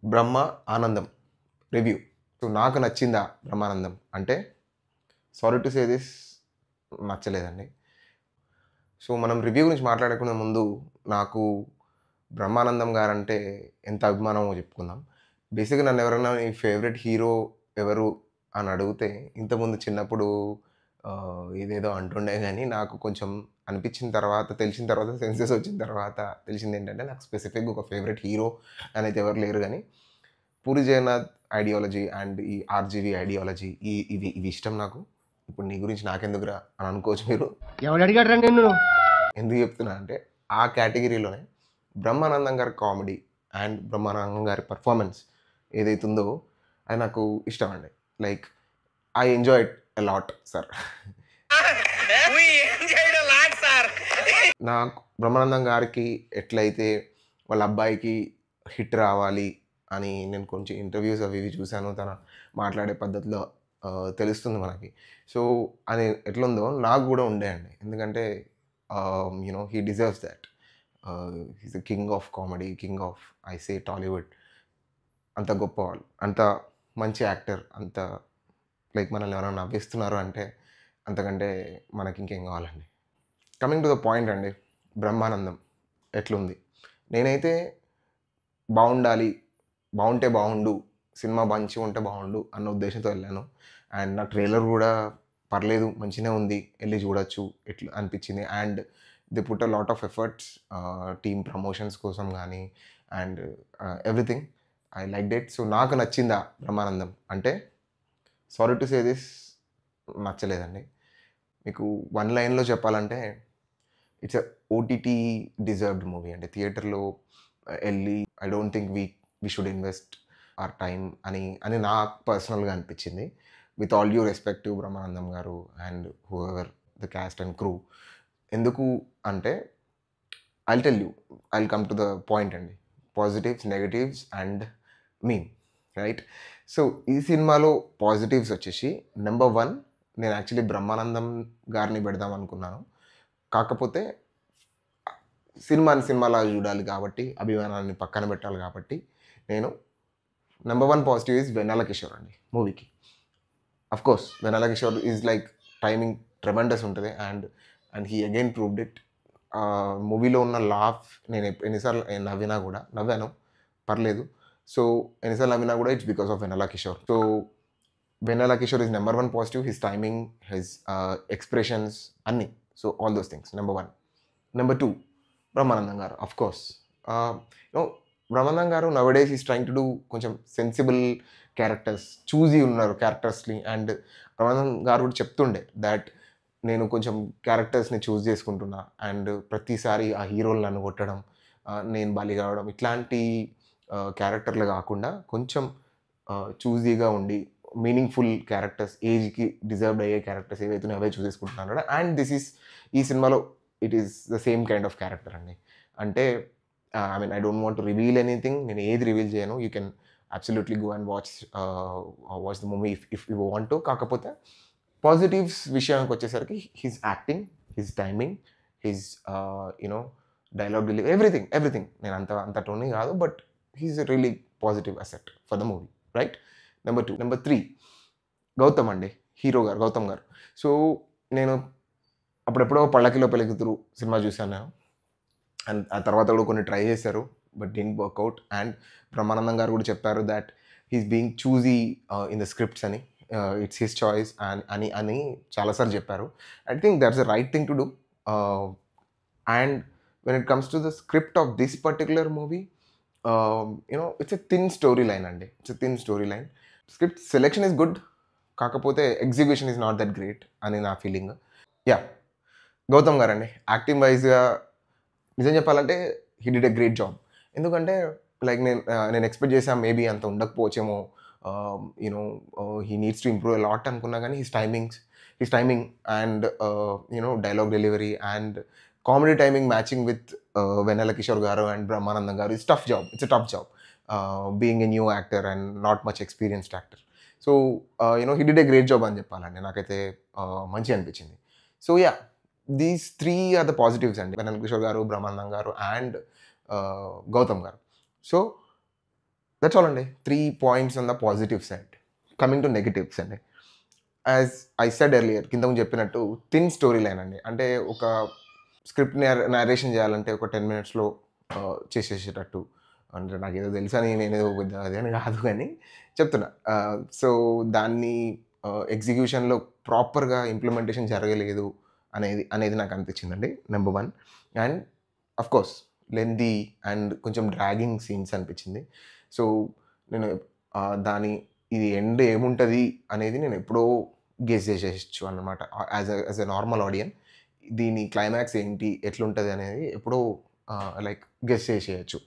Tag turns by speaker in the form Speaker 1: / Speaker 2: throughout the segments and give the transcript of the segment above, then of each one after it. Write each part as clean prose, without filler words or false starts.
Speaker 1: బ్రహ్మ ఆనందం review. So నాకు నచ్చిందా బ్రహ్మానందం అంటే సారీ టు సే దిస్ నచ్చలేదండి. సో మనం రివ్యూ గురించి మాట్లాడకుండా ముందు నాకు బ్రహ్మానందం గారంటే ఎంత అభిమానమో చెప్పుకుందాం. బేసిక్‌గా నన్ను ఎవరైనా నీ ఫేవరెట్ హీరో ఎవరు అని అడిగితే ఇంతకుముందు చిన్నప్పుడు ఇదేదో అంటుండే గానీ నాకు కొంచెం అనిపించిన తర్వాత తెలిసిన తర్వాత సెన్సెస్ వచ్చిన తర్వాత తెలిసిందేంటంటే నాకు స్పెసిఫిక్‌గా ఒక ఫేవరెట్ హీరో అనైతే ఎవరు లేరు గానీ పూరి జగన్నాథ్ ఐడియాలజీ అండ్ ఈ ఆర్‌జీవీ ఐడియాలజీ ఇవి ఇష్టం నాకు. ఇప్పుడు నీ గురించి నాకెందుకురా అని అనుకోవచ్చు మీరు.
Speaker 2: ఎవడు అడిగాడురా నిన్ను?
Speaker 1: ఎందుకు చెప్తున్నా అంటే ఆ కేటగిరీలోనే బ్రహ్మానందం గారి కామెడీ అండ్ బ్రహ్మానందం గారి పర్ఫార్మెన్స్ ఏదైతే ఉందో అది నాకు ఇష్టం అండి. Like I enjoy it a lot sir. నాకు బ్రహ్మానందం గారికి ఎట్లయితే వాళ్ళ అబ్బాయికి హిట్ రావాలి అని నేను కొంచెం ఇంటర్వ్యూస్ అవి ఇవి చూశాను. తన మాట్లాడే పద్ధతిలో తెలుస్తుంది మనకి. సో అది ఎట్లుందో నాకు కూడా ఉండే అండి. ఎందుకంటే he deserves that. He's the king of comedy, king of I say Tollywood. అంత గొప్పవాళ్ళు, అంత మంచి యాక్టర్, అంత లైక్ మనల్ని ఎవరైనా నవ్విస్తున్నారు అంటే అంతకంటే మనకి ఇంకేం కావాలండి. కమింగ్ టు ద పాయింట్ అండి, బ్రహ్మానందం ఎట్లుంది? నేనైతే బాగుండాలి, బాగుంటే బాగుండు, సినిమా మంచిగా ఉంటే బాగుండు అన్న ఉద్దేశంతో వెళ్ళాను. అండ్ నా ట్రైలర్ కూడా పర్లేదు మంచిగానే ఉంది, వెళ్ళి చూడొచ్చు ఇట్లా అనిపించింది. And the put a lot of efforts team promotions కోసం కానీ and everything I like it. So నాకు నచ్చిందా బ్రహ్మానందం అంటే సారీ టు సే దిస్ నచ్చలేదండి. మీకు వన్ లైన్లో చెప్పాలంటే it's a OTT deserved movie అండి. థియేటర్లో వెళ్ళి I don't think we should invest our time అని నాకు పర్సనల్గా అనిపించింది. With all due respect to Brahmanandam garu and whoever the cast and crew. ఎందుకు అంటే I'll tell you, I'll come to the point అండి. Positives, negatives and meme, right? So ఈ సినిమాలో positives వచ్చేసి నెంబర్ 1, నేను యాక్చువల్లీ బ్రహ్మానందం గారిని పెడదాం అనుకున్నాను. కాకపోతే సినిమాలా చూడాలి కాబట్టి, అభిమానాన్ని పక్కన పెట్టాలి కాబట్టి నేను number 1 positive is Vennela Kishore అండి మూవీకి. Of course Vennela Kishore is like timing tremendous ఉంటుంది and he again proved it. మూవీలో ఉన్న లాఫ్ నేను ఎన్నిసార్లు నవ్వాను పర్లేదు. సో ఎన్నిసార్లు నవ్వినా కూడా it's because of Vennela Kishore. So Vennela Kishore is number 1 positive. His timing, his expressions అన్నీ. So all those things number 1. Number 2 Brahmanandam garu. Of course Brahmanandam garu nowadays is trying to do కొంచెం సెన్సిబుల్ క్యారెక్టర్స్, చూజీ ఉన్నారు క్యారెక్టర్స్ని. అండ్ బ్రహ్మానందం గారు కూడా చెప్తుండే దాట్ నేను కొంచెం క్యారెక్టర్స్ని చూస్ చేసుకుంటున్నా అండ్ ప్రతిసారి ఆ హీరోలు నన్ను కొట్టడం, నేను బలి కావడం ఇట్లాంటి క్యారెక్టర్లు కాకుండా కొంచెం చూజీగా ఉండి మీనింగ్ఫుల్ క్యారెక్టర్స్, ఏజ్కి డిజర్వ్డ్ అయ్యే క్యారెక్టర్స్ ఏవైతే అవే చూసేసుకుంటున్నాను. అండ్ ఈ సినిమాలో it is the same kind of character అండి. అంటే I mean I don't want to reveal anything. నేను ఏది రివీల్ చేయను. You can absolutely go and watch the movie if you want to. కాకపోతే పాజిటివ్స్ విషయానికి వచ్చేసరికి his acting, his timing, his dialogue delivery, everything. నేను అంత టోనీ కాదు, but he is a really positive asset for the movie, right? Number 2. Number 3 Gautam అండి, hero గారు గౌతమ్ గారు. సో నేను అప్పుడెప్పుడో పల్లకిలో పెళ్ళికూతురు సినిమా చూశాను నేను. అండ్ ఆ తర్వాత కూడా కొన్ని ట్రై చేశారు, but didn't work out. And Brahmanandam garu కూడా చెప్పారు that he's being choosy in the scripts అని. ఇట్స్ హిస్ చాయిస్ అని చాలాసార్లు చెప్పారు. I think that's the right thing to do. And when it comes to the script of this particular movie, it's a thin story line అండి. It's a thin story line. Script selection is good, కాకపోతే execution is not that great అని నా feeling. Yeah, Gautam గారు అండి acting వైజ్గా నిజం చెప్పాలంటే he did a great job. ఎందుకంటే లైక్ నేను ఎక్స్పెక్ట్ చేసాను మేబీ అంత ఉండకపోవచ్చేమో, he needs to improve a lot అనుకున్నా. కానీ his timing and dialogue delivery and comedy timing matching with Vennela Kishore garu and Brahmanandam garu it's tough job being a new actor and not much experienced actor. So he did a great job అని చెప్పాలండి. నాకైతే మంచిగా అనిపించింది. So yeah, these 3 are the positives అండి. వెన్నెల కిషోర్ గారు, Brahmanandam garu and Gautam గారు. So that's all అండి. 3 points on the positive side. Coming to negatives అండి. యాజ్ ఐ సెడ్ ఎర్లియర్ కింద ముందు చెప్పినట్టు థిన్ స్టోరీ లైన్ అండి. అంటే ఒక స్క్రిప్ట్ నరేషన్ చేయాలంటే ఒక 10 మినిట్స్‌లో చేసేసేటట్టు. అంటే నాకేదో తెలుసని నేనేదో పెద్ద అది అని కాదు గానీ చెప్తున్నా. సో, దాన్ని ఎగ్జిక్యూషన్‌లో ప్రాపర్‌గా ఇంప్లిమెంటేషన్ జరగలేదు అనేది నాకు అనిపించిందండి. Number 1. And of course lengthy and కొంచెం డ్రాగింగ్ సీన్స్ అనిపించింది. సో, నేను దాని ఇది ఎండ్ ఏముంటది అనేది నేను ఎప్పుడో గెస్ చేసేయొచ్చు అన్నమాట. యాజ్ ఎ నార్మల్ ఆడియన్స్ దీని క్లైమాక్స్ ఏంటి? ఎట్లుంటది అనేది ఎప్పుడో లైక్ గెస్ చేసేయొచ్చు.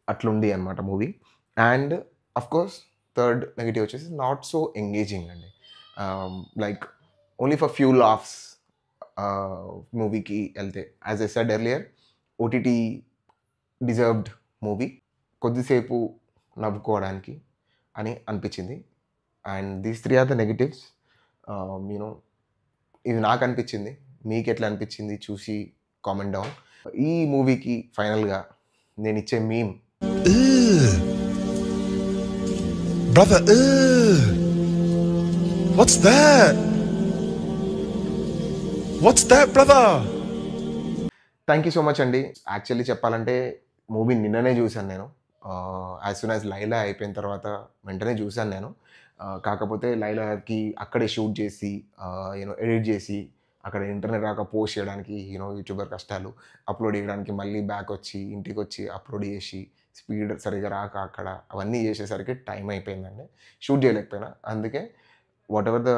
Speaker 1: అట్లుంది అన్నమాట movie. And of course third negative వచ్చేసి నాట్ సో ఎంగేజింగ్ అండి. Like only for few laughs మూవీకి ఎళ్తే. As I said earlier OTT deserved movie. కొద్దిసేపు నవ్వుకోవడానికి అని అనిపించింది. And these 3 are the negatives. You know ఇది నాకు అనిపించింది. మీకెట్లా అనిపించింది చూసి కామెంట్ డౌన్. ఈ మూవీకి ఫైనల్‌గా నేనిచ్చే meme
Speaker 2: Ugh. Brother, ugh. What's that? What's that, brother?
Speaker 1: Thank you so much అండి. యాక్చువల్లీ చెప్పాలంటే మూవీ నిన్ననే చూశాను నేను. యాజ్ సూన్ యాజ్ 'లైలా' అయిపోయిన తర్వాత వెంటనే చూశాను నేను. కాకపోతే 'లైలా'కి అక్కడే షూట్ చేసి ఎడిట్ చేసి అక్కడ ఇంటర్నెట్ రాక పోస్ట్ చేయడానికి యూట్యూబర్ కష్టాలు. అప్లోడ్ చేయడానికి మళ్ళీ బ్యాక్ వచ్చి ఇంటికొచ్చి అప్లోడ్ చేసి స్పీడ్ సరిగ్గా రాక అక్కడ అవన్నీ చేసేసరికి టైం అయిపోయిందండి. షూట్ చేయలేకపోయినా. అందుకే వాటెవర్ ద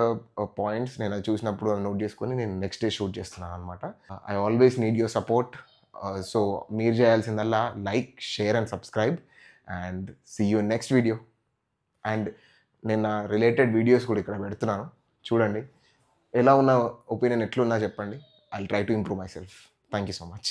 Speaker 1: పాయింట్స్ నేను అది చూసినప్పుడు అవి నోట్ చేసుకొని నేను నెక్స్ట్ డే షూట్ చేస్తున్నాను అనమాట. I always need your support. So మీరు చేయాల్సిందల్లా like, share and subscribe and see you next video. And నేను నా రిలేటెడ్ వీడియోస్ కూడా ఇక్కడ పెడుతున్నాను, చూడండి. ఎలా ఉన్న ఒపీనియన్ ఎట్లున్నా చెప్పండి. I will try to improve my self. Thank you so much.